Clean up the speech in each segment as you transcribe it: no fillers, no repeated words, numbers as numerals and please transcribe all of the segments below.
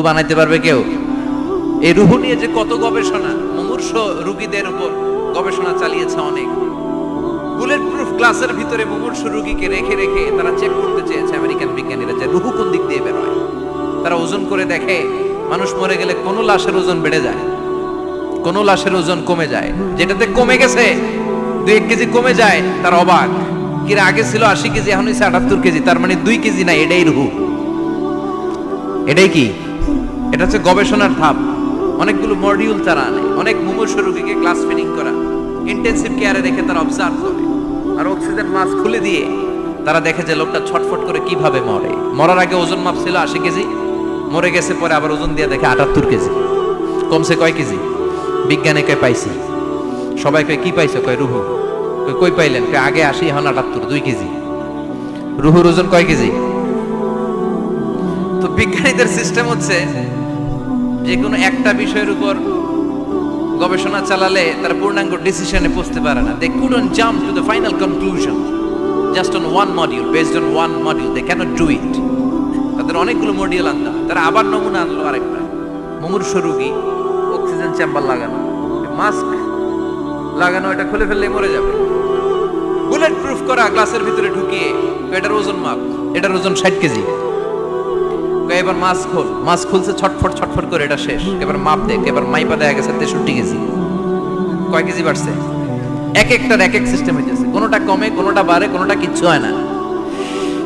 বানাইতে পারবে কেউ? এই রুহ নিয়ে যে কত গবেষণা, মুমূর্ষ রোগীদের উপর গবেষণা চালিয়েছে অনেক। বুলেট প্রুফ গ্লাসের ভিতরে মুমূর্ষ রোগীকে রেখে রেখে তারা চেক করতে চেয়েছে আমেরিকান বিজ্ঞানীরা যে রুহ কোন দিক দিয়ে বের হয়। তারা ওজন করে দেখে মানুষ মরে গেলে কোন লাশের ওজন বেড়ে যায়, কোন লাশের ওজন কমে যায়। যেটাতে কমে গেছে 2-1 কেজি কমে যায়, তার অবাক। কিরে আগে ছিল 80 কেজি, এখন হচ্ছে 78 কেজি, তার মানে 2 কেজি না, এটাই রুহ। এটাই কি? এটা হচ্ছে গবেষণার ধাপ। অনেকগুলো মডিউল তারা আনে, অনেক মুমূর্ষ রোগীকে গ্লাস ফিটিং করা, ইন্টেনসিভ কেয়ারে রেখে তারা অবজার্ভ করে, আর অক্সিজেন মাস্ক খুলে দিয়ে তারা দেখে যে লোকটা ছটফট করে কিভাবে মরে। মরার আগে ওজন মাপ ছিল 80 কেজি, মরে গেছে পরে আবার ওজন দিয়ে দেখে 78 কেজি। কমছে কয় কেজি? বিজ্ঞানে কয় পাইছি। সবাই কয় কি পাইছো? কয় রুহু। কই পাইলেন? কয় আগে 80, এখন 78, 2 কেজি। রুহুর ওজন কয় কেজি? তো বিজ্ঞানীদের সিস্টেম হচ্ছে যে কোনো একটা বিষয়ের উপর গবেষণা চালালে তারা পূর্ণাঙ্গ ডিসিশনে পৌঁছতে পারে না। They couldn't jump to the final conclusion just on one module, based on one module they cannot do it. তাদের অনেকগুলো মডিউল আনতে হয়। তারা আবার নমুনা আনলো আরেকটা, মুমূর্ষ রোগী, অক্সিজেন চেম্বার লাগানো, মাস্ক লাগানো, এটা খুলে ফেললে মরে যাবে। বুলেট প্রুফ করা গ্লাসের ভিতরে ঢুকিয়ে এটার ওজন মাপ, এটার ওজন 60 কেজি। এবার মাস্ক খোল, মাস্ক খুলছে ছটফট ছটফট করে, এটা শেষ। এবার মাপ দেখ, এবার মাইপা দেখা গেছে 63 কেজি। কয় কেজি বাড়ছে? এক একটার এক এক সিস্টেম হইতেছে, কোনোটা কমে, কোনোটা বাড়ে, কোনোটা কিচ্ছু হয় না।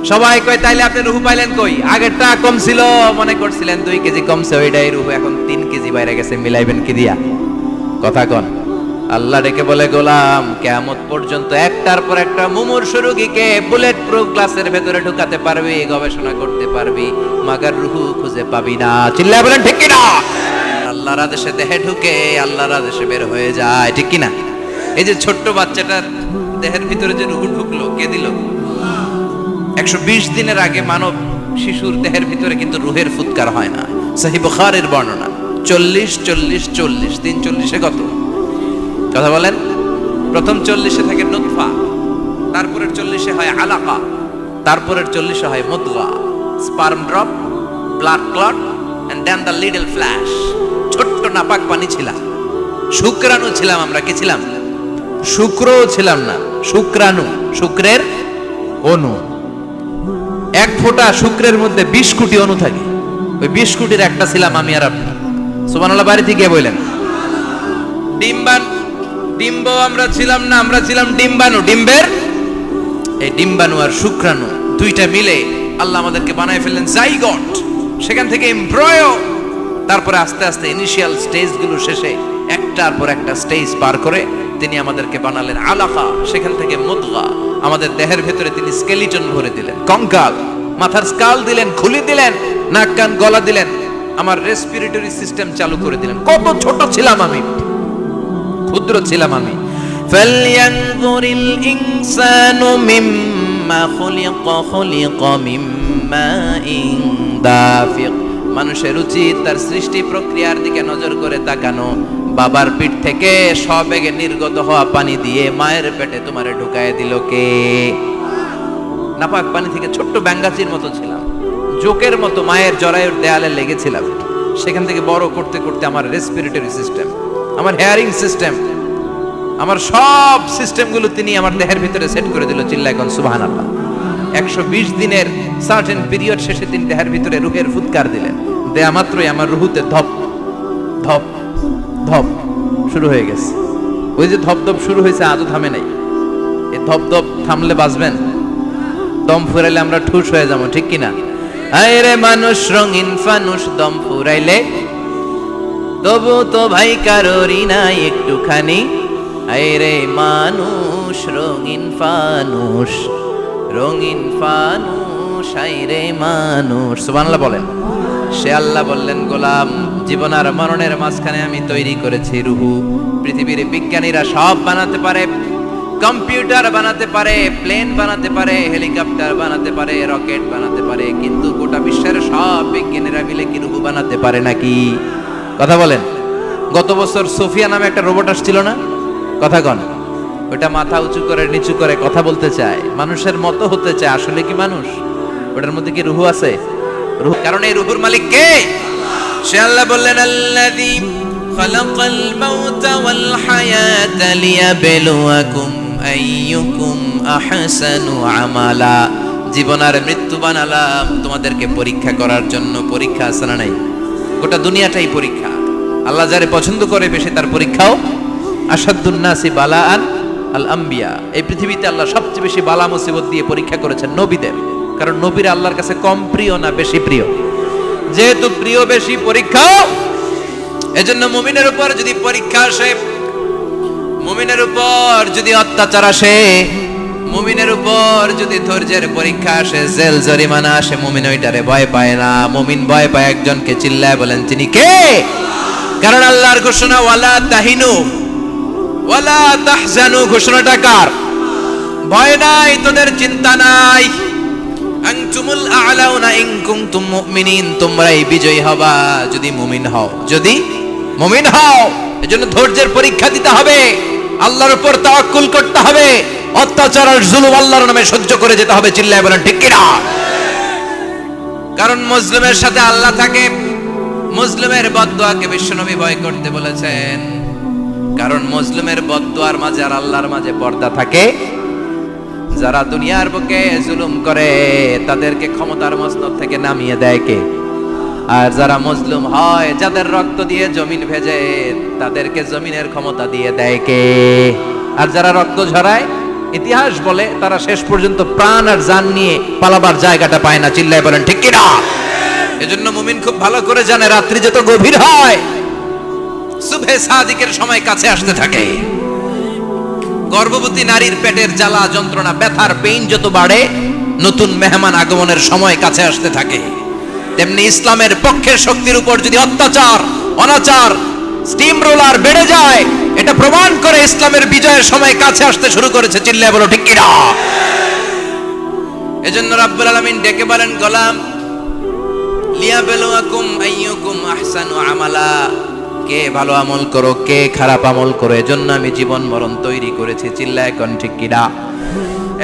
সবাই কয় তাইলে আপনি রুহু পাইলেন কই? আগেরটা কম ছিল, মনে করছিলেন 2 কেজি কমছে, ওইটাই রুহু, এখন 3 কেজি বাইরে গেছে, মিলাইবেন কি দিয়া? কথা কন। আল্লাহ ডেকে বলে, গোলাম কিয়ামত পর্যন্ত একটার পর একটা মুমূর্ষ রোগীকে বুলেট প্রুফ গ্লাসের ভেতরে ঢুকাতে পারবি, গবেষণা করতে পারবি, মাগার রুহু খুঁজে পাবি না। চিল্লায় বলেন ঠিক কিনা? আল্লাহর আদেশে দেহে ঢুকে আল্লাহর আদেশে বের হয়ে যায়, ঠিক কিনা? এই যে ছোট্ট বাচ্চাটার দেহের ভিতরে যে রুহু ঢুকলো, কে দিল? 120 দিনের আগে মানব শিশুর দেহের ভিতরে কিন্তু রুহের ফুৎকার হয় না। সহিহ বুখারীর বর্ণনা 40 40 40, 3 40-এ কত? কথা বলেন। প্রথম 40-এ থাকে নুতফা, তারপরের 40-এ হয় আলাকা, তারপরের 40-এ হয় মুদগা, sperm drop, blood clot, and then the little flesh. ছোট্ট নাপাক পানি ছিলাম, শুক্রাণু ছিলাম আমরা। কি ছিলাম? শুক্রও ছিলাম না, শুক্রাণু, শুক্রের অণু। এক ফোঁটা শুক্রের মধ্যে 20 কোটি অণু থাকে, ওই 20 কোটির একটা ছিলাম আমি আর আপনি। সুবহানাল্লাহ বাড়িতে গিয়ে বললেন। ডিম্ব আমরা ছিলাম না, আমরা ছিলাম ডিম্বাণু। ডিম্বের এই ডিম্বাণু আর শুক্রাণু দুইটা মিলে আল্লাহ আমাদেরকে বানায় ফেললেন জাইগট, সেখান থেকে এমব্রয়ো, তারপরে আস্তে আস্তে ইনিশিয়াল স্টেজগুলো শেষে একটার পর একটা স্টেজ পার করে তিনি আমাদেরকে বানালেন আলাকা, সেখান থেকে মুদগা। আমাদের দেহের ভেতরে তিনি স্কেলিটন ভরে দিলেন, কঙ্কাল, মাথার স্কাল দিলেন, খুলি দিলেন, নাক কান গলা দিলেন, আমার রেসপিরেটরি সিস্টেম চালু করে দিলেন। কত ছোট ছিলাম আমি, ক্ষুদ্র ছিলাম আমি। ফালইয়ানজুরিল ইনসানু মিম্মা খুলিকা মিম্মাইন দাফিক। মানুষের উচিত তার সৃষ্টি প্রক্রিয়ার দিকে নজর করে তাকানো। বাবার পিঠ থেকে সবেগে নির্গত হওয়া পানি দিয়ে মায়ের পেটে তোমারে ঢুকায় দিল কে? নাপাক পানি থেকে ছোট্ট ব্যাঙ্গাচির মতো ছিলাম, জোকের মতো মায়ের জরায়ুর দেয়ালে লেগেছিলাম। সেখান থেকে বড় করতে করতে আমার রেসপিরেটরি সিস্টেম, আমার হেয়ারিং সিস্টেম, আমার সব সিস্টেমগুলো তিনি আমার দেহের ভিতরে সেট করে দিল। চিল্লায় কোন সুবহানাল্লাহ। 120 দিনের সার্টেন পিরিয়ড শেষে তিনি দেহের ভিতরে রুহের ফুৎকার দিলেন। দেয়া মাত্রই আমার রুহুতে ধপ ধপ ধপ শুরু হয়ে গেছে। ওই যে ধপ ধপ শুরু হয়েছে, আজও থামে নাই। এই ধপ ধপ থামলে বাঁচবেন, দম ফুরাইলে আমরা ঠুস হয়ে যাবো, ঠিক কিনা? আরে মানুষ রঙিন ফানুষ, দম ফুরাইলে তবু তো ভাই কারোরই নাই একটুখানি। আরে মানুষ রঙিন ফানুষ, রঙিন ফানুষ, আরে মানুষ। সুবহানাল্লাহ বলেন। সে আল্লাহ বললেন, গোলাম জীবন আর মরণের মাঝখানে আমি তৈরি করেছি রুহু। পৃথিবীর বিজ্ঞানীরা সব বানাতে পারে, কম্পিউটার বানাতে পারে, প্লেন বানাতে পারে, হেলিকপ্টার বানাতে পারে, রকেট বানাতে পারে, কিন্তু গোটা বিশ্বের সব বিজ্ঞানীরা মিলে কি রুহু বানাতে পারে নাকি? কথা বলেন। গত বছর সোফিয়া নামে একটা রোবট আসছিল না? কথা কন। ওটা মাথা উঁচু করে নিচু করে কথা বলতে চায়, মানুষের মতো হতে চায়। আসলে কি মানুষ? ওটার মধ্যে কি রুহু আছে? রুহু, কারণ এই রুহুর মালিক কে? সে আল্লাহ বললেন আল্লাযী খালাকাল মাউতা ওয়াল হায়াতা লিয়াবলুয়াকুম আইয়ুকুম আহসানু আমালা। জীবন আর মৃত্যু বানালাম তোমাদেরকে পরীক্ষা করার জন্য। পরীক্ষা আছে না নাই? গোটা দুনিয়াটাই পরীক্ষা। আল্লাহ যারে পছন্দ করে বেশি তার পরীক্ষাও। আসাদুন নাসি বালাআন আল আম্বিয়া। এই পৃথিবীতে আল্লাহ সবচেয়ে বেশি বালা মুসিবত দিয়ে পরীক্ষা করেছেন নবীদের। কারণ নবীরা আল্লাহর কাছে কম প্রিয় না বেশি প্রিয়? যেহেতু প্রিয় বেশি, পরীক্ষাও। এজন্য মুমিনের উপর যদি পরীক্ষা আসে, মুমিনের উপর যদি অত্যাচার আসে, মুমিনের উপর যদি ধৈর্যের পরীক্ষা আসে, জেল জরিমানা আসে, মুমিন ওইটারে ভয় পায় না। মুমিন ভয় পায় একজনকে, চিল্লায় বলেন তিনি কে? কারণ আল্লাহর ঘোষণা ওয়ালা তাহিনু ওয়ালা তাহজানু। ঘোষণাটা কার? ভয় নাই, তোদের চিন্তা নাই। আনতুমুল আ'লাউনা ইন কুনতুম মুমিনিন। তোমরাই বিজয়ী হবা যদি মুমিন হও, যদি মুমিন হও। এজন্য ধৈর্যের পরীক্ষা দিতে হবে, আল্লাহর উপর তাওয়াক্কুল করতে হবে, অত্যাচার আর জুলুম আল্লাহর নামে সহ্য করে যেতে হবে। চিল্লায় বলেন ঠিক কিনা? কারণ মুসলিমের সাথে আল্লাহ থাকে। মুসলিমের বদদুয়াকে বিশ্বনবী ভয় করতে বলেছেন। কারণ মুসলিমের বদদুয়ার মাঝে আর আল্লাহর মাঝে পর্দা থাকে। যারা দুনিয়ার বুকে জুলুম করে তাদেরকে ক্ষমতার মসনদ থেকে নামিয়ে দেয় কে? আর যারা মজলুম হয়, যাদের রক্ত দিয়ে জমিন ভেজে, তাদেরকে জমিনের ক্ষমতা দিয়ে দেয় কে? আর যারা রক্ত ঝরায়, ইতিহাস বলে তারা শেষ পর্যন্ত প্রাণ আর জান নিয়ে পালাবার জায়গাটা পায় না। চিল্লায় বলেন ঠিক কিনা? এজন্য মুমিন খুব ভালো করে জানে রাত্রি যত গভীর হয়, সুবহে সাদিকের সময় কাছে আসতে থাকে। গর্ভবতী নারীর পেটের জ্বালা যন্ত্রণা, ব্যথার পেইন যত বাড়ে, নতুন মেহমান আগমনের সময় কাছে আসতে থাকে। তেমনি ইসলামের পক্ষের শক্তির উপর যদি অত্যাচার, অনাচার, স্টিম রোলার বেড়ে যায়, এটা প্রমাণ করে ইসলামের বিজয়ের সময় কাছে আসতে শুরু করেছে। চিল্লায় বলো ঠিক কিনা? এজন্য রাব্বুল আলামিন ডেকে বলেন, গোলাম লিয়াবলুয়াকুম আইয়ুকুম আহসানু আমালা। কে ভালো আমল করো, কে খারাপ আমল করো, এজন্য আমি জীবন মরণ তৈরি করেছি। চিল্লায় কোন ঠিক কিনা?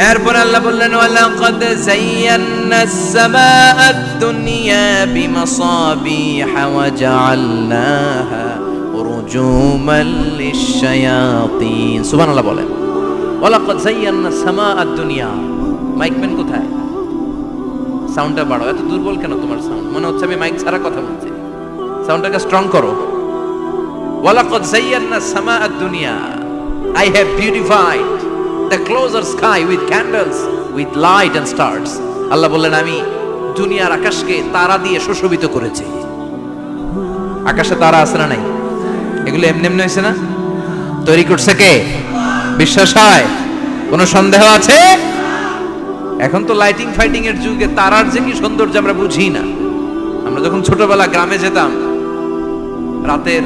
এরপর আল্লাহ বললেন ওয়ালাকাদ যায়্যানাস সামাআদ দুনিয়া বিমাসাবিহা ওয়া জাআলনাহা রুজুমান লিশ-শায়াতিন। সুবহানাল্লাহ বলেন। ওয়ালাকাদ যায়্যানাস সামাআদ দুনিয়া। মাইকম্যান কোথায়? সাউন্ডটা বাড়াও। এত দুর্বল কেন তোমার সাউন্ড? মনে হচ্ছে আমি মাইক ছাড়া কথা বলছি। সাউন্ডটাকে স্ট্রং করো। ওয়ালাকাদ যায়্যানাস সামাআদ দুনিয়া। I have beautified the closer sky with candles, with light and stars. আল্লাহ বললেন আমি দুনিয়ার আকাশকে তারা দিয়ে সুশোভিত করেছি। আকাশে তারা আছে না নাই? এগুলো এমনি এমনি হয়েছে না? তৈরি করছে কে? বিশ্বাস হয়? কোনো সন্দেহ আছে? এখন তো লাইটিং ফাইটিং এর যুগে তারার যে কি সৌন্দর্য আমরা বুঝি না। আমরা যখন ছোটবেলা গ্রামে যেতাম, রাতের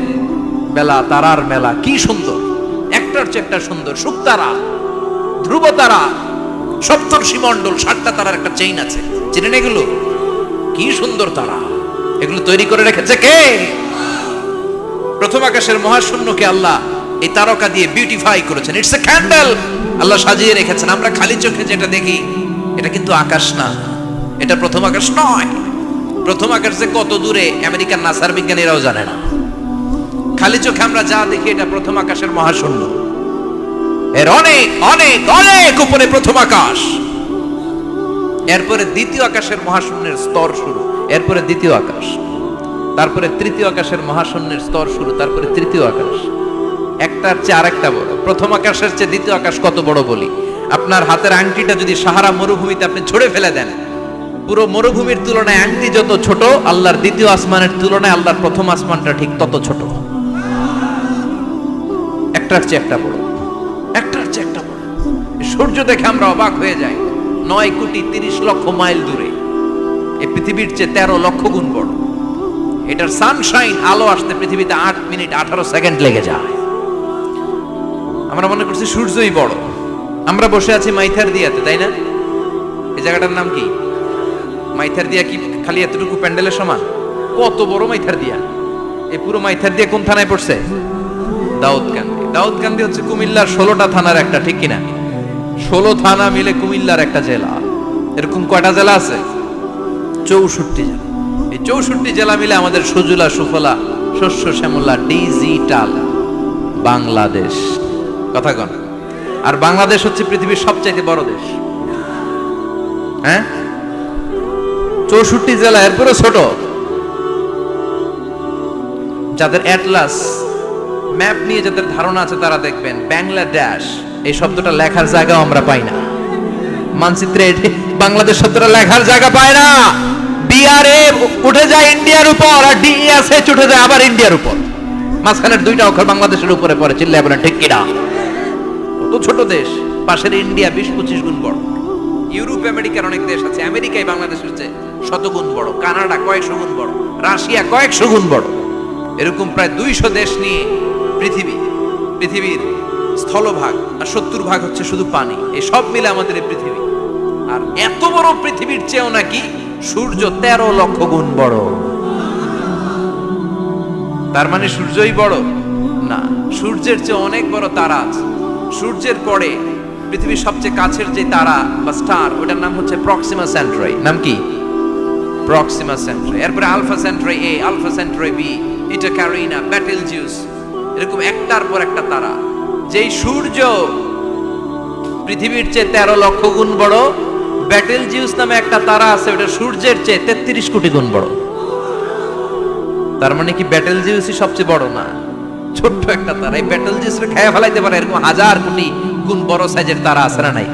বেলা তারার মেলা, কি সুন্দর! একটার চেয়ে একটা সুন্দর। শুকতারা, ধ্রুব তারা, সপ্তর্ষি মণ্ডল, 7টা তারার একটা চেইন আছে। চিনেন এগুলো? কি সুন্দর তারা! এগুলো তৈরি করে রেখেছে কে? প্রথম আকাশের মহাশূন্যকে আল্লাহ এই তারকা দিয়ে বিউটিফাই করেছেন। It's a candle. আল্লাহ সাজিয়ে রেখেছেন। আমরা খালি চোখে যেটা দেখি এটা কিন্তু আকাশ না, এটা প্রথম আকাশ নয়। প্রথম আকাশ যে কত দূরে আমেরিকার নাসার বিজ্ঞানীরাও জানে না। খালি চোখে আমরা যা দেখি এটা প্রথম আকাশের মহাশূন্য। এর অনেক অনেক অনেক উপরে প্রথম আকাশ। এরপরে দ্বিতীয় আকাশের মহাশূন্যের স্তর শুরু, এরপরে দ্বিতীয় আকাশ, তারপরে তৃতীয় আকাশের মহাশূন্যের স্তর শুরু, তারপরে তৃতীয় আকাশ। একটার চেয়ে আরেকটা বড়। প্রথম আকাশের চেয়ে দ্বিতীয় আকাশ কত বড় বলি? আপনার হাতের আংটিটা যদি সাহারা মরুভূমিতে আপনি ছড়ে ফেলে দেন, পুরো মরুভূমির তুলনায় আংটি যত ছোট, আল্লাহর দ্বিতীয় আসমানের তুলনায় আল্লাহর প্রথম আসমানটা ঠিক তত ছোট। একটার চেয়ে একটা বড়, একটার চেয়ে একটা বড়। সূর্য দেখে আমরা অবাক হয়ে যাই। 9,30,00,000 মাইল দূরে, এই পৃথিবীর চেয়ে 13 লক্ষ গুণ বড়। এটার সানশাইন, আলো আসতে পৃথিবীতে 8 মিনিট 18 সেকেন্ড লেগে যায়। আমরা মনে করছি সূর্যই বড়। আমরা বসে আছি মাইথার দিয়াতে, তাই না? এই জায়গাটার নাম কি? মাইথার দিয়া কি খালি এতটুকু প্যান্ডেলের সমান? কত বড় মাইথার দিয়া! এই পুরো মাইথার দিয়া কোন থানায় পড়ছে? দাউদকান্দি। দাউদকান্দি হচ্ছে কুমিল্লার 16টা থানার একটা, ঠিক কিনা? 16 থানা মিলে কুমিল্লার একটা জেলা। এরকম কয়টা জেলা আছে? 64 জেলা। এই এই 64 জেলা মিলে আমাদের সুজলা সুফলা শস্য শ্যামলা ডিজিটাল বাংলাদেশ। কথা কন। আর বাংলাদেশ হচ্ছে পৃথিবীর সবচাইতে বড় দেশ। হ্যাঁ, 64 জেলা, এরপরে ছোট। যাদের অ্যাটলাস ম্যাপ নিয়ে যাদের ধারণা আছে তারা দেখবেন বাংলাদেশ এই শব্দটা লেখার জায়গাও আমরা পাই না। মানচিত্রে বাংলাদেশ শব্দটা লেখার জায়গা পায় না। বিআরএ উঠে যায় ইন্ডিয়ার উপর, আর ডিএসএ উঠে যায় আবার ইন্ডিয়ার উপর। মাঝখানের দুইটা অক্ষর বাংলাদেশের উপরে পড়ে। চিল্লায় বলেন ঠিক কিনা? কত ছোট দেশ। পাশের ইন্ডিয়া 20-25 গুণ বড়। ইউরোপ আমেরিকার অনেক দেশ আছে, আমেরিকায় বাংলাদেশের চেয়ে শতগুণ বড়। কানাডা কয়েকশো গুণ বড়, রাশিয়া কয়েকশো গুণ বড়। এরকম প্রায় 200 দেশ নিয়ে পৃথিবীর স্থলভাগ, আর 70% হচ্ছে শুধু পানি। এই সব মিলে আমাদের এই পৃথিবী। আর এত বড় পৃথিবীর চেয়েও নাকি সূর্য 13 লক্ষ গুণ বড়। তার মানে সূর্যই বড় না, সূর্যের চেয়ে অনেক বড় তারা আছে। সূর্যের পরে পৃথিবীর সবচেয়ে কাছের যে তারা বা স্টার, ওটার নাম হচ্ছে প্রক্সিমা সেন্ট্রাই। নাম কি? প্রক্সিমা সেন্ট্রাই। এরপরে আলফা সেন্ট্রাই এ, আলফা সেন্ট্রাই বি, ইটা ক্যারিনা, বেটেলজিউস, এরকম একটার পর একটা তারা। যেই সূর্য পৃথিবীর চেয়ে 13 লক্ষ গুণ বড়, বেটেলজিউস নামে একটা তারা আছে, ওটা সূর্যের চেয়ে 33 কোটি গুণ বড়। তার মানে কি বেটেলজিউসই সবচেয়ে বড় না? ছোট্ট একটা তারা। এই বেটেলজিউসকে খেয়ে ফেলাইতে পারে এরকম 1000 কোটি গুণ বড় সাইজের তারা আছে না নাই?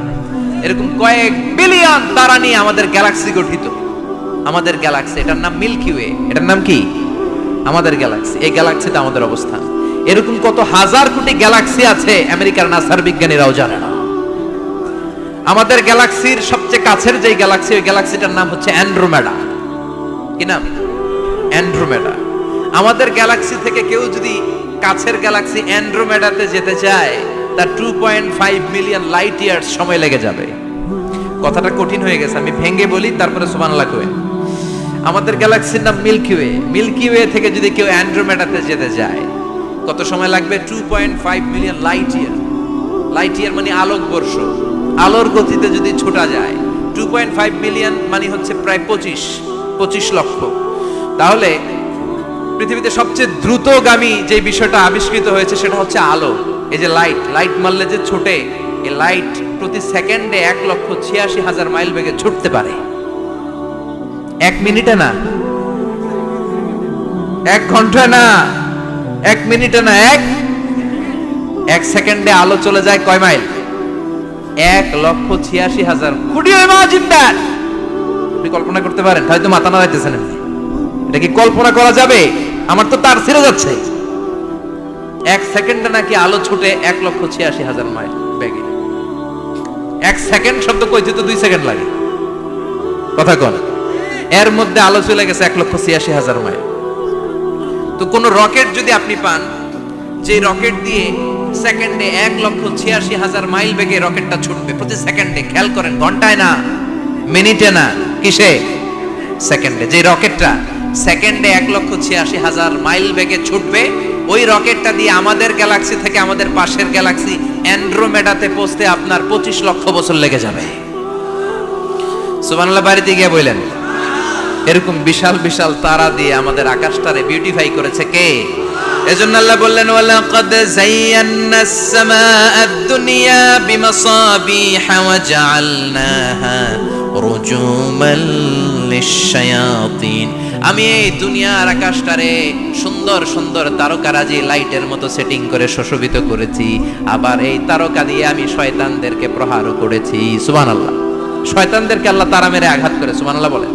এরকম কয়েক বিলিয়ন তারা নিয়ে আমাদের গ্যালাক্সি গঠিত। আমাদের গ্যালাক্সি, এটার নাম মিল্কি ওয়ে। এটার নাম কি? আমাদের গ্যালাক্সি। এই গ্যালাক্সিতে আমাদের অবস্থান। এরকম কত হাজার কোটি গ্যালাক্সি আছে আমেরিকার নাসার বিজ্ঞানীরাও জানে না। আমাদের গ্যালাক্সির সবচেয়ে কাছের যে গ্যালাক্সি, ওই গ্যালাক্সিটার নাম হচ্ছে অ্যান্ড্রোমেডা। কি নাম? অ্যান্ড্রোমেডা। আমাদের গ্যালাক্সি থেকে কেউ যদি কাছের গ্যালাক্সি অ্যান্ড্রোমেডাতে যেতে চায়, তার 2.5 মিলিয়ন লাইট ইয়ার্স সময় লেগে যাবে। কথাটা কঠিন হয়ে গেছে, আমি ভেঙে বলি, তারপরে সুবহানাল্লাহ কই। আমাদের গ্যালাক্সির নাম মিল্কি ওয়ে। মিল্কি ওয়ে থেকে যদি কেউ অ্যান্ড্রোমেডাতে যেতে যায়, কত সময় লাগবে? 2.5 million light year. Light year মানে আলোকবর্ষ। আলোর গতিতে যদি ছোটা যায়, 2.5 মিলিয়ন মানে হচ্ছে প্রায় 25 লক্ষ। তাহলে পৃথিবীতে সবচেয়ে দ্রুতগামী যে বিষয়টা আবিষ্কৃত হয়েছে সেটা হচ্ছে আলো। এই যে লাইট মারলে যে ছোটে, এই লাইট প্রতি সেকেন্ডে 1,86,000 মাইল বেগে ছুটতে পারে। 1 মিনিটে না, 1 ঘন্টায় না, 1 মিনিটে না, 1 সেকেন্ডে আলো চলে যায় কয় mile? 1,86,000। Could you imagine that? আপনি কল্পনা করতে পারেন? হয়তো মাথা নাড়াইতেছেন। এটা কি কল্পনা করা যাবে? আমার তো তার ছিঁড়ে যাচ্ছে। 1 সেকেন্ডে নাকি আলো ছুটে 1,86,000 মাইল বেগে। 1 সেকেন্ড শব্দ কইতে তো 2 সেকেন্ড লাগে। কথা কন। এর মধ্যে আলো চলে গেছে 1,86,000 মাইল। তো কোন রকেট যদি আপনি পান, যে রকেট দিয়ে সেকেন্ডে 1,86,000 মাইল বেগে রকেটটা ছুটবে প্রতি সেকেন্ডে, খেয়াল করেন, ঘন্টায় না, মিনিটে না, কিসে? সেকেন্ডে। যে রকেটটা সেকেন্ডে 1,86,000 মাইল বেগে ছুটবে, ওই রকেটটা দিয়ে আমাদের গ্যালাক্সি থেকে আমাদের পাশের গ্যালাক্সি অ্যান্ড্রোমেডাতে পৌঁছতে আপনার 25 লক্ষ বছর লেগে যাবে। সুবহানাল্লাহ বাড়িতে গিয়ে বললেন। এরকম বিশাল বিশাল তারা দিয়ে আমাদের আকাশটারে বিউটিফাই করেছে কে? এজন্য আল্লাহ বললেন, ওয়ালাকাদ যায়্যানাস সামাআদ দুনিয়া বিমাসাবিহা ওয়া জাআলনাহা রুজুমান লিশ-শায়াতিন। আমি এই দুনিয়ার আকাশটারে সুন্দর সুন্দর তারকারাজি লাইটের মতো সেটিং করে সুশোভিত করেছি। আবার এই তারকা দিয়ে আমি শয়তানদেরকে প্রহারও করেছি। সুবহানাল্লাহ। শয়তানদেরকে আল্লাহ তারা মেরে আঘাত করে। সুবহানাল্লাহ বলেন।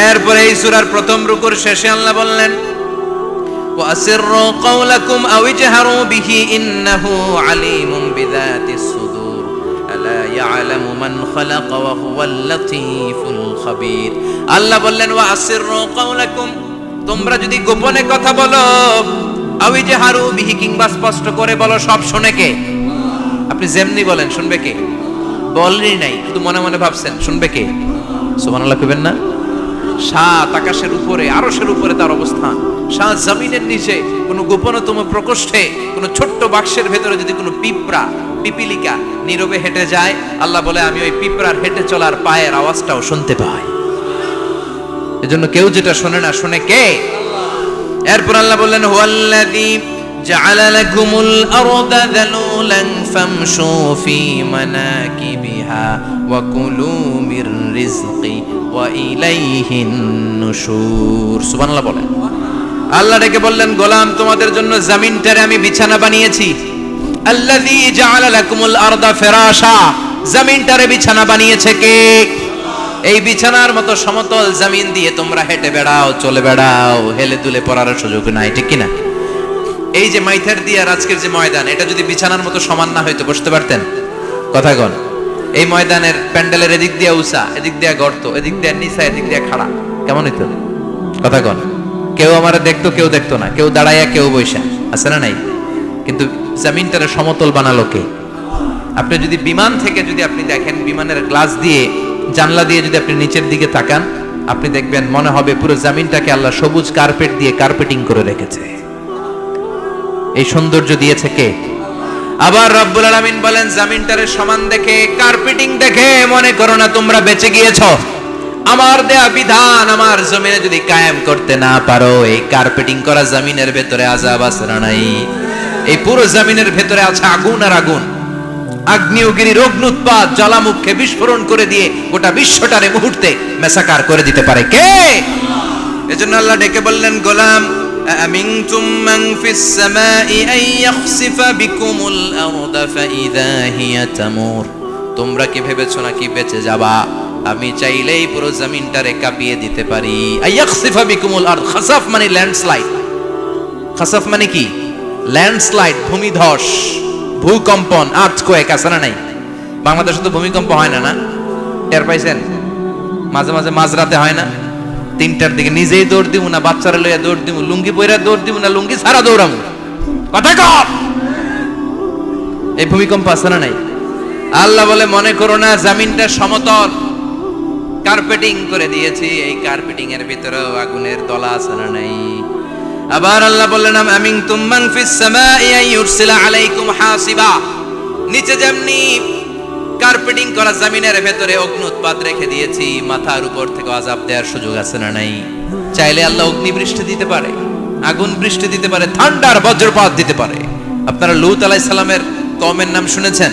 এরপরে এই সূরার প্রথম রুকুর শেষে আল্লাহ বললেন, ওয়াসিররু কাওলাকুম আও ইজহারু বিহি ইন্নাহু আলিমুম বিযাতিস সুদূর আলা ইয়ালামু মান খালাকা ওয়া হুয়াল লাতীফুল খাবীর। আল্লাহ বললেন, ওয়াসিররু কাওলাকুম, তোমরা যদি গোপনে কথা বলো, আও ইজহারু বিহি, কিংবা স্পষ্ট করে বলো, সব শুনে কে? আপনি যেমনি বলেন শুনবে কে? বলেনই নাই, শুধু মনে মনে ভাবছেন, শুনবে কে? সুবহানাল্লাহ কইবেন না? সাত আকাশের উপরে, আরশের উপরে তার অবস্থান, সাত জমিনের নিচে, কোনো গোপনতম প্রকোষ্ঠে, কোনো ছোট্ট বাক্সের ভেতরে যদি কোনো পিপিলিকা নীরবে হেঁটে যায়, আল্লাহ বলে আমি ওই পিঁপড়ার হেঁটে চলার পায়ের আওয়াজটাও শুনতে পাই। এজন্য কেউ যেটা শোনে না, শোনে কে? এরপর আল্লাহ বললেন হুয়াল্লাযী জাআলা লাকুমুল আরদা যালুলান ফামশু ফি মানাকিবিহা ওয়া কুলু মির রিজকি ওয়া ইলাইহিন নুশুর। সুবহানাল্লাহ বলেন। আল্লাহ ডেকে বললেন, গোলাম তোমাদের জন্য জমিনটারে আমি বিছানা বানিয়েছি। আল্লাযী জাআলা লাকুমুল আরদা ফিরাশা, জমিনটারে বিছানা বানিয়েছে কে? এই বিছানার মতো সমতল জমিন দিয়ে তোমরা হেঁটে বেড়াও, চলে বেড়াও, হেলে দুলে পড়ার সুযোগ নাই, ঠিক কিনা? এই যে মাইথার দিয়ে আজকের যে ময়দান, এটা যদি বিছানার মতো সমান না হইতো বসতে পারতেন? কথা কন। এই ময়দানের প্যান্ডেলের এদিক দিয়ে উঁচা, এদিক দিয়ে গর্ত, এদিক দিয়ে নিচা, এদিক দিয়ে খাড়া, কেমন হইতো? কথা কন। কেউ আমার দেখতো, কেউ দেখতো না, কেউ দাঁড়াইয়া, কেউ বৈশা, আছে না নাই? কিন্তু জমিনটারে সমতল বানালো কে? আপনি যদি বিমান থেকে যদি আপনি দেখেন, বিমানের গ্লাস দিয়ে, জানলা দিয়ে যদি আপনি নিচের দিকে তাকান, আপনি দেখবেন মনে হবে পুরো জমিনটাকে আল্লাহ সবুজ কার্পেট দিয়ে কার্পেটিং করে রেখেছে। এই সৌন্দর্য দিয়েছে কে? আবার রব্বুল আলামিন বলেন, জমিনটারে সমান দেখে, কার্পেটিং দেখে মনে করো না তোমরা বেঁচে গিয়েছো। আমার দেয়া বিধান আমার জমিনে যদি কায়েম করতে না পারো, এই কার্পেটিং করা জমিনের ভেতরে আযাব আছে না নাই? এই পুরো জমিনের ভেতরে আছে আগুন আর আগুন। আগ্নেয়গিরির অগ্নুৎপাত জ্বালামুখে বিস্ফোরণ করে দিয়ে গোটা বিশ্বটারে মুহূর্তে মেসাকার করে দিতে পারে কে? এজন্য আল্লাহ ডেকে বললেন, গোলাম আমিনতুম মান ফিস সামাই আন ইয়াখসিফা বিকুমুল আরদা ফাইযা হিয়া তামুর। তোমরা কি ভেবেছো নাকি বেঁচে যাবা? আমি চাইলেই পুরো জমিনটারে কাঁপিয়ে দিতে পারি। আন ইয়াখসিফা বিকুমুল আরদ, খাসাফ মানে ল্যান্ডস্লাইড। খাসাফ মানে কি? ল্যান্ডস্লাইড, ভূমিধস, ভূকম্পন, আর্থকোয়েক, আছে না নাই? বাংলাদেশে তো ভূমিকম্প হয় না, না? টের পাইছেন? মাঝে মাঝে মাঝরাতে হয় না? 3টার দিকে নিজেই দৌড় দিব না বাচ্চারা লইয়া দৌড় দিব, লুঙ্গি পইরা দৌড় দিব না লুঙ্গি ছাড়া দৌড়াবো? কথা কর। এই ভূমিকম্প আছে না নাই? আল্লাহ বলে, মনে করো না জমিনটা সমতল, কার্পেটিং করে দিয়েছি। এই কার্পেটিং এর ভিতরেও আগুনের দলা আছে না নাই? আবার আল্লাহ বললেন, আমিনতুম মান ফিস সামাই আন ইউরসিলা আলাইকুম হাসিবা। নিচে যেমনি কার্পেটিং করা জমিনের ভেতরে অগ্নুৎপাত রেখে দিয়েছি, মাথার উপর থেকে আযাব দেওয়ার সুযোগ আছে না নাই? চাইলে আল্লাহ অগ্নি বৃষ্টি দিতে পারে, আগুন বৃষ্টি দিতে পারে, ঠান্ডার বজ্রপাত দিতে পারে। আপনারা লূত আলাইহিস সালামের কওমের নাম শুনেছেন?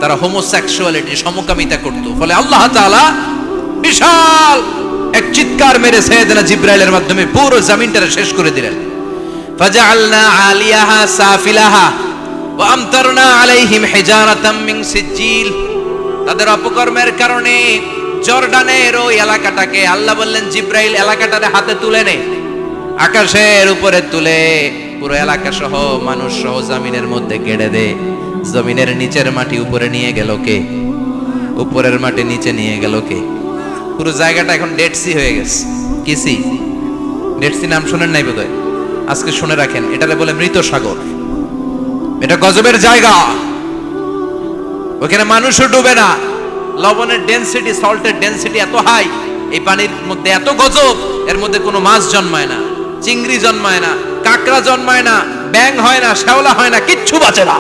তারা হোমোসেক্সুয়ালিটি, সমকামিতা করত। ফলে আল্লাহ তাআলা বিশাল এক চিৎকার মেরে সাইয়েদনা জিবরাইলের মাধ্যমে পুরো জমিনটারে শেষ করে দিলেন। ফাজআলনা আলিয়াহা সাফিলাহা ওয়া আমতারনা আলাইহিম হিজারাতাম মিন সিজিল। তাদের অপকর্মের কারণে জর্ডানের ওই এলাকাটাকে আল্লাহ বললেন, জিবরাইল এলাকাটারে হাতে তুলে নে, আকাশের উপরে তুলে পুরো এলাকা সহ মানুষ সহ জমিনের মধ্যে গেড়ে দে। জমিনের নিচের মাটি উপরে নিয়ে গেল কে? উপরের মাটি নিচে নিয়ে গেল কে? পুরো জায়গাটা এখন ডেড সি হয়ে গেছে। কি সি? ডেড সি নাম শুনেন নাই বোধহয়? আজকে শুনে রাখেন, এটারে বলে মৃত সাগর। এটা গজবের জায়গা, ওখানে মানুষও ডুবে না। লবণের ডেনসিটি, সল্টের ডেনসিটি এত হাই, এই পানির মধ্যে এত গজব, এর মধ্যে কোনো মাছ জন্মায় না, চিংড়ি জন্মায় না, কাঁকড়া জন্মায় না, ব্যাং হয় না, শ্যাওলা হয় না, কিচ্ছু বাঁচে না।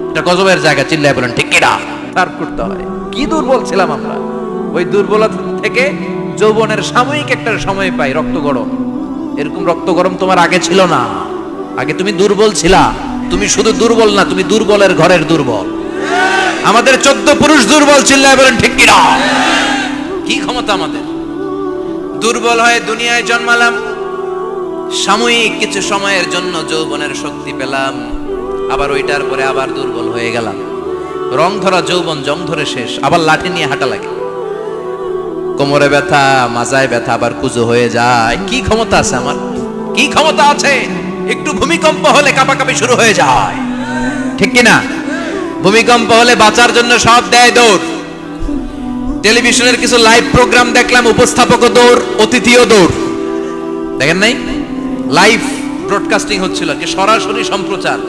এটা গজবের জায়গা। চিল্লায় বলেন ঠিক কিনা? তার করতে হয়। কি দুর্বল ছিলাম আমরা! ওই দুর্বলতা থেকে যৌবনের সাময়িক একটা সময় পাই রক্ত গরম। এরকম রক্ত গরম তোমার আগে ছিল না। আগে তুমি দুর্বল ছিলা। তুমি শুধু দুর্বল না, তুমি দুর্বলের ঘরের দুর্বল। আমাদের 14 পুরুষ দুর্বল। চিল্লায় বলেন ঠিক কিনা? কি ক্ষমতা আমাদের! দুর্বল হয়ে দুনিয়ায় জন্মালাম, সাময়িক কিছু সময়ের জন্য যৌবনের শক্তি পেলাম, আবার ওইটার পরে আবার দুর্বল হয়ে গেলাম। রং ধরা যৌবন জং ধরে শেষ, আবার লাঠি নিয়ে হাঁটা লাগে। কোমরে ব্যথা, মাজায় ব্যথা, আবার কুজো হয়ে যায়। কি ক্ষমতা আছে আমার! কি ক্ষমতা আছে! একটু ভূমিকম্প হলে কাঁপাকাঁপি শুরু হয়ে যায়, ঠিক কিনা? ভূমিকম্প হলে বাঁচার জন্য সব দেয় দৌড়। টেলিভিশনের কিছু লাইভ প্রোগ্রাম দেখলাম, উপস্থাপকও দৌড়, অতিথিও দৌড়। দেখেন নাই? লাইভ ব্রডকাস্টিং হচ্ছিল, যে সরাসরি সম্প্রচার।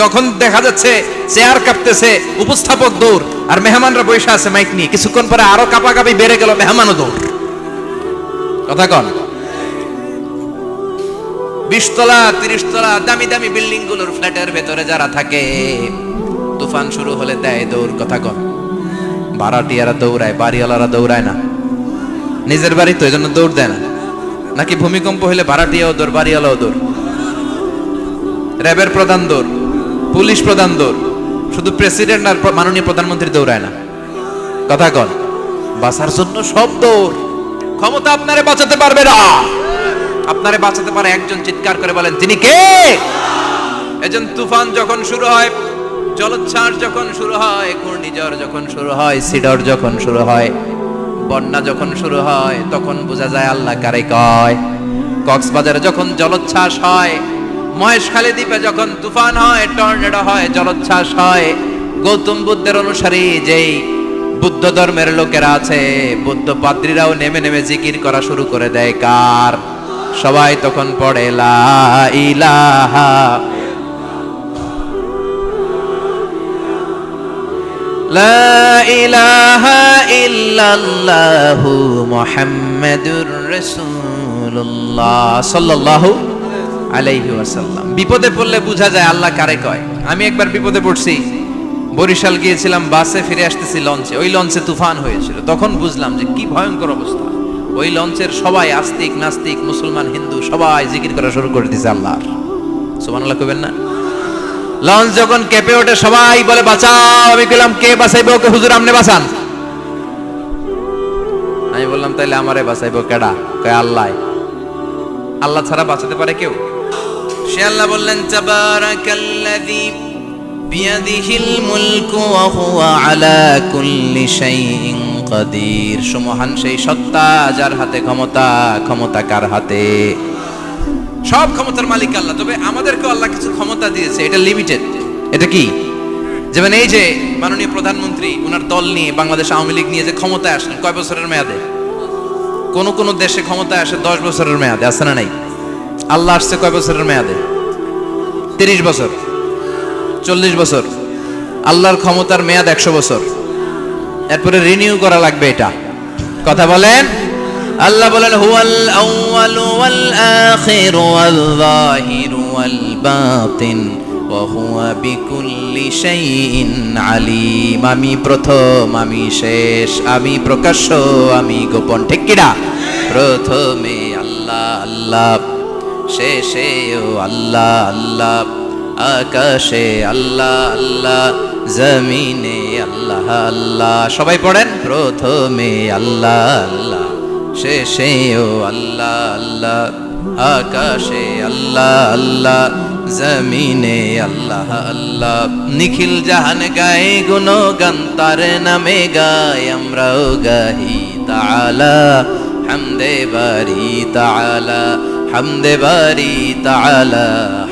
যখন দেখা যাচ্ছে চেয়ার কাঁপতেছে, উপস্থাপক দৌড়, আর মেহমানরা বসে আছে মাইক নিয়ে। কিছুক্ষণ পরে আরো কাঁপাকাঁপি বেড়ে গেল, মেহমানও দৌড়। কথা কন। 20 তলা 30 তলা দামি দামি বিল্ডিং গুলোর ফ্ল্যাটের ভেতরে যারা থাকে, তুফান শুরু হলে দেয় দৌড়। কথা কন। ভাড়াটিয়ারা দৌড়ায়, বাড়িওয়ালারা দৌড়ায় না। নিজের বাড়ি তো, এই জন্য দৌড় দেয় না। নাকি ভূমিকম্প হলে ভাড়াটিয়াও দৌড়, বাড়িওয়ালাও দৌড়? র্যাবের প্রধান দৌড়, পুলিশ প্রধান দৌড়, শুধু প্রেসিডেন্ট আর মাননীয় প্রধানমন্ত্রী দৌড়ায় না। কথা কন, বাঁচার জন্য সব দৌড়। ক্ষমতা আপনারে বাঁচাতে পারবে না, আপনারে বাঁচাতে পারে একজন। চিৎকার করে বলেন, তিনি কে? এজন তুফান যখন শুরু হয়, জলোচ্ছ্বাস যখন শুরু হয়, ঘূর্ণিঝড় যখন শুরু হয়, সিডর যখন শুরু হয়, বন্যা যখন শুরু হয়, তখন বোঝা যায় আল্লাহ কারে কয়। কক্সবাজারে যখন জলোচ্ছ্বাস হয়, মহেশখালী দ্বীপে যখন তুফান হয়, টর্নেডো হয়, জলোচ্ছ্বাস হয়, গৌতম বুদ্ধের অনুসারী যেই বুদ্ধ ধর্মের লোকেরা আছে, বুদ্ধ পাদ্রীরাও নেমে নেমে জিকির করা শুরু করে দেয়। কার? সবাই তখন পড়ে লা ইলাহা লা ইলাহা ইল্লাল্লাহু মুহাম্মাদুর রাসূলুল্লাহ সাল্লাল্লাহু আলাইহি ওয়াসাল্লাম। বিপদে পড়লে বোঝা যায় আল্লাহ কারে কয়। আমি একবার বিপদে পড়ছি, বরিশাল গিয়েছিলাম, বাসে ফিরে আসতেছি লঞ্চে, ওই লঞ্চে তুফান হয়েছিল। তখন বুঝলাম যে কি ভয়ঙ্কর অবস্থা। ওই লঞ্চের সবাই আস্তিক নাস্তিক, মুসলমান হিন্দু সবাই জিকির করা শুরু করে দিয়েছে আল্লাহর। সুবহানাল্লাহ কইবেন না? লঞ্চ যখন কেঁপে ওঠে, সবাই বলে বাঁচাও। আমি বললাম, কে বাঁচাইবে ওকে? হুজুর আপনি বাঁচান। আমি বললাম, তাইলে আমারে বাঁচাইবো কেডা? কয় আল্লাহ। আল্লাহ ছাড়া বাঁচাতে পারে কেউ? সে আল্লাহ বললেন, তাবারাকাল্লাযী বিয়াদিহিল মুলকু ওয়া হুয়া আলা কুল্লি শাইইন কাদির। সুমহান সেই সত্তা যার হাতে ক্ষমতা, ক্ষমতা কার হাতে? সব ক্ষমতার মালিক আল্লাহ। তবে আমাদেরকে আল্লাহ কিছু ক্ষমতা দিয়েছে, এটা লিমিটেড। এটা কি? যেমন এই যে মাননীয় প্রধানমন্ত্রী ওনার দল নিয়ে, বাংলাদেশ আওয়ামী লীগ নিয়ে যে ক্ষমতায় আসলেন, কয় বছরের মেয়াদে? কোন কোন দেশে ক্ষমতায় আসে 10 বছরের মেয়াদে, আছে না নাই? আল্লাহ আসছে কয় বছরের মেয়াদে? 30 বছর, 40 বছর। আল্লাহর ক্ষমতার মেয়াদ 100 বছর। এরপরে রিনিউ করা লাগবে এটা। কথা বলেন। আল্লাহ বলেন, হুয়াল আউয়ালু ওয়াল আখিরু ওয়াল যাহিরু ওয়াল বাতিন ওয়া হুয়া বিকুল্লি শাইইন আলিম। আমি প্রথম, আমি শেষ, আমি প্রকাশ্য, আমি গোপন। ঠিক কিনা? প্রথমে আল্লাহ আল্লাহ, শেষেও আল্লাহ আল্লাহ, আকাশে আল্লাহ আল্লাহ, জমিনে আল্লাহ আল্লাহ। সবাই পড়েন, প্রথমে আল্লাহ আল্লাহ, শেষেও আল্লাহ আল্লাহ, আকাশে আল্লাহ আল্লাহ, জমিনে আল্লাহ আল্লাহ। নিখিল জাহান গায়ে গুণগান, তার নামে গায় আমরাও গাহি। তাআলা হামদে বারি তাআলা, হামদে বারি তাআলা,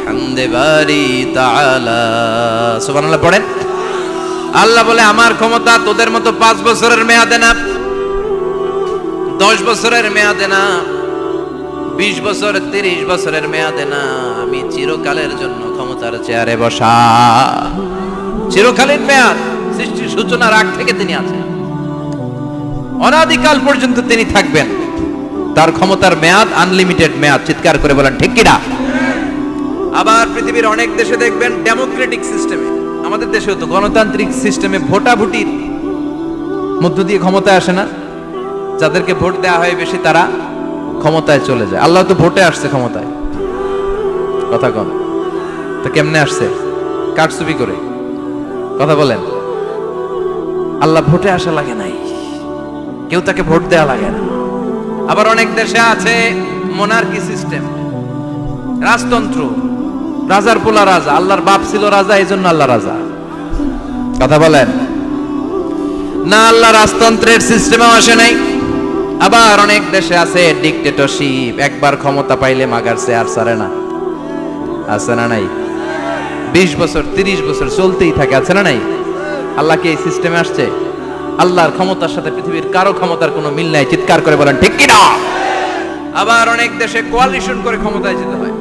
হামদে বারি তাআলা। সুবহানাল্লাহ পড়েন। আল্লাহ বলে, আমার ক্ষমতা তোদের মতো 5 বছরের মেয়াদে না, 10 বছরের মেয়াদে না, 20 বছর 30 বছরের মেয়াদে না। আমি চিরকালের জন্য ক্ষমতার চেয়ারে বসা। চিরকালীন মেয়াদ, সৃষ্টির সূচনার আগ থেকে তিনি আছেন, অনাদিকাল পর্যন্ত তিনি থাকবেন। তার ক্ষমতার মেয়াদ আনলিমিটেড মেয়াদ। চিৎকার করে বলেন ঠিক কিনা? আবার পৃথিবীর অনেক দেশে দেখবেন ডেমোক্রেটিক সিস্টেমে, আমাদের দেশেও তো গণতান্ত্রিক সিস্টেমে ভোটাভুটির মধ্য দিয়ে ক্ষমতায় আসে না। যাদেরকে ভোট দেওয়া হয় বেশি, তারা ক্ষমতায় চলে যায়। আল্লাহ তো ভোটে আসছে ক্ষমতায়। কথা কন, তো কেমনে আসছে? কারচুপি করে। কথা বলেন। আল্লাহ ভোটে আসা লাগে নাই, কেউ তাকে ভোট দেওয়া লাগে না। আবার অনেক দেশে আছে মোনার্কি সিস্টেম, রাজতন্ত্র, রাজার পোলা রাজা। আল্লাহর বাপ ছিল রাজা, এই জন্য আল্লাহ রাজা। কথা বলেন না, আল্লাহ রাজতন্ত্রের সিস্টেমেও আসে নাই। আবার অনেক দেশে আছে ডিক্টেটরশিপ, একবার ক্ষমতা পাইলে মাগারছে আর ছাড়ে না। আছে না নাই? 20 বছর 30 বছর চলতেই থাকে, আছে না নাই? আল্লাহ কি এই সিস্টেমে আসছে? আল্লাহর ক্ষমতার সাথে পৃথিবীর কারো ক্ষমতার কোনো মিল নাই। চিৎকার করে বলেন ঠিক কিনা? আবার অনেক দেশে কোয়ালিশন করে ক্ষমতায় যেতে হয়,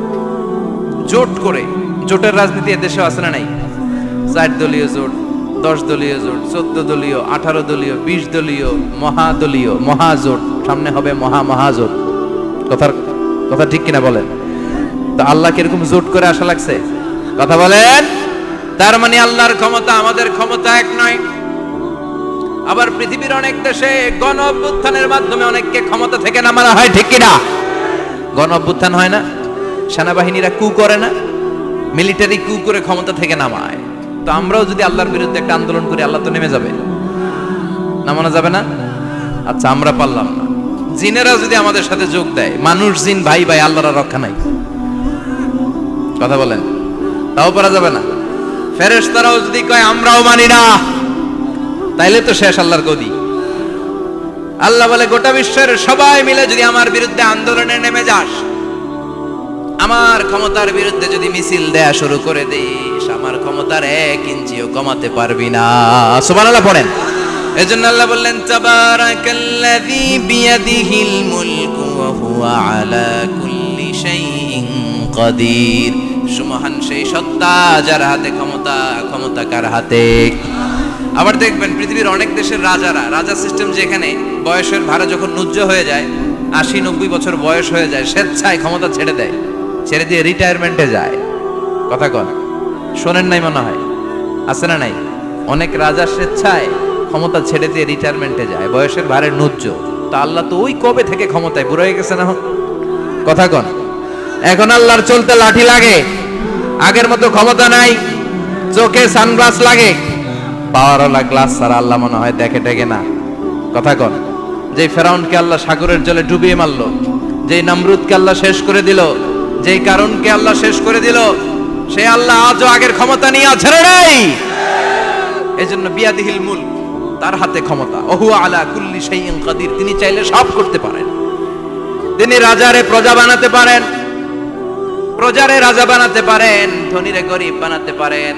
জোট করে। জোটের রাজনীতি দেশে আছে না নাই? 4 দলীয় জোট, 10 দলীয় জোট, 14 দলীয়, 18 দলীয়, 20 দলীয়, মহাদলীয়, মহাজোট, সামনে হবে মহাজোট। কথা ঠিক কিনা বলেন? তো আল্লাহ কিরকম জোট করে আসা লাগছে? কথা বলেন। তার মানে আল্লাহর ক্ষমতা আমাদের ক্ষমতা এক নয়। আবার পৃথিবীর অনেক দেশে গণ অভ্যুত্থানের মাধ্যমে অনেককে ক্ষমতা থেকে নামানো হয়, ঠিক কিনা? গণ অভ্যুত্থান হয় না, সেনাবাহিনীরা কু করে না, মিলিটারি কু করে ক্ষমতা থেকে নামায়। তো আমরাও যদি আল্লাহর বিরুদ্ধে একটা আন্দোলন করি, আল্লাহ তো নেমে যাবে, নামানো যাবে না? আচ্ছা, আমরা পারলাম না, জিনেরা যদি আমাদের সাথে যোগ দেয়, মানুষ জিন ভাই ভাই, আল্লাহর রক্ষা নাই, কথা বলেন, তাও পারা যাবে না। ফেরেশতারাও যদি কয় আমরাও মানি না, তাইলে তো শেষ আল্লাহর গদি। আল্লাহ বলে গোটা বিশ্বের সবাই মিলে যদি আমার বিরুদ্ধে আন্দোলনে নেমে যাস, আমার ক্ষমতার বিরুদ্ধে যদি মিছিল দেয়া শুরু করে দিস, আমার ক্ষমতার 1 ইঞ্চিও কমাতে পারবি না। সুবহানাল্লাহ পড়েন। এজন্য আল্লাহ বললেন তাবারাকাল্লাযী বিয়াদিহিল মুলকু ওয়া হুয়া আলা কুল্লি শাইইন কাদির। সুমহান সেই সত্তা যার হাতে ক্ষমতা, ক্ষমতা কার হাতে? আবার দেখবেন পৃথিবীর অনেক দেশের রাজা সিস্টেম, যেখানে বয়সের ভারে যখন নুজ্জ হয়ে যায়, 80-90 বছর বয়স হয়ে যায়, স্বেচ্ছায় ক্ষমতা ছেড়ে দেয়, ছেড়ে দিয়ে রিটায়ারমেন্টে যায়। কথা কন, শোনেন নাই মনে হয়, আছে না নাই? অনেক রাজা স্বেচ্ছায় ক্ষমতা ছেড়ে দিয়ে রিটায়ারমেন্টে যায়, বয়সের ভারে নুজ্জ। তা আল্লাহ তো ওই কবে থেকে ক্ষমতায়, বুড়ো হয়ে গেছে না? কথা কন, এখন আল্লাহর চলতে লাঠি লাগে, আগের মতো ক্ষমতা নাই, চোখে সানগ্লাস লাগে, পাওয়ারওয়ালা গ্লাস ছাড়া আল্লাহ মনে হয় দেখে টেকে না। কথা কন, যেই ফেরাউনকে আল্লাহ সাগরের জলে ডুবিয়ে মারলো, যেই নমরুদকে আল্লাহ শেষ করে দিল, যেই কারণকে আল্লাহ শেষ করে দিল, সে আল্লাহ আজও আগের ক্ষমতা নিয়ে আছে রে নাই? এজন্য বিয়াদিহিল মুলক, তার হাতে ক্ষমতা, ওহু আলা কুল্লি শাইইন কাদির, তিনি চাইলে সব করতে পারেন। তিনি রাজারে প্রজা বানাতে পারেন, প্রজারে রাজা বানাতে পারেন, ধনীরে গরিব বানাতে পারেন,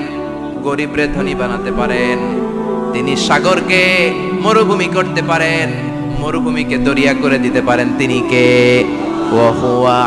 গরিবরে ধনী বানাতে পারেন। তিনি সাগরকে মরুভূমি করতে পারেন, মরুভূমিকে দরিয়া করে দিতে পারেন। তিনি কে? ওয়া হুয়া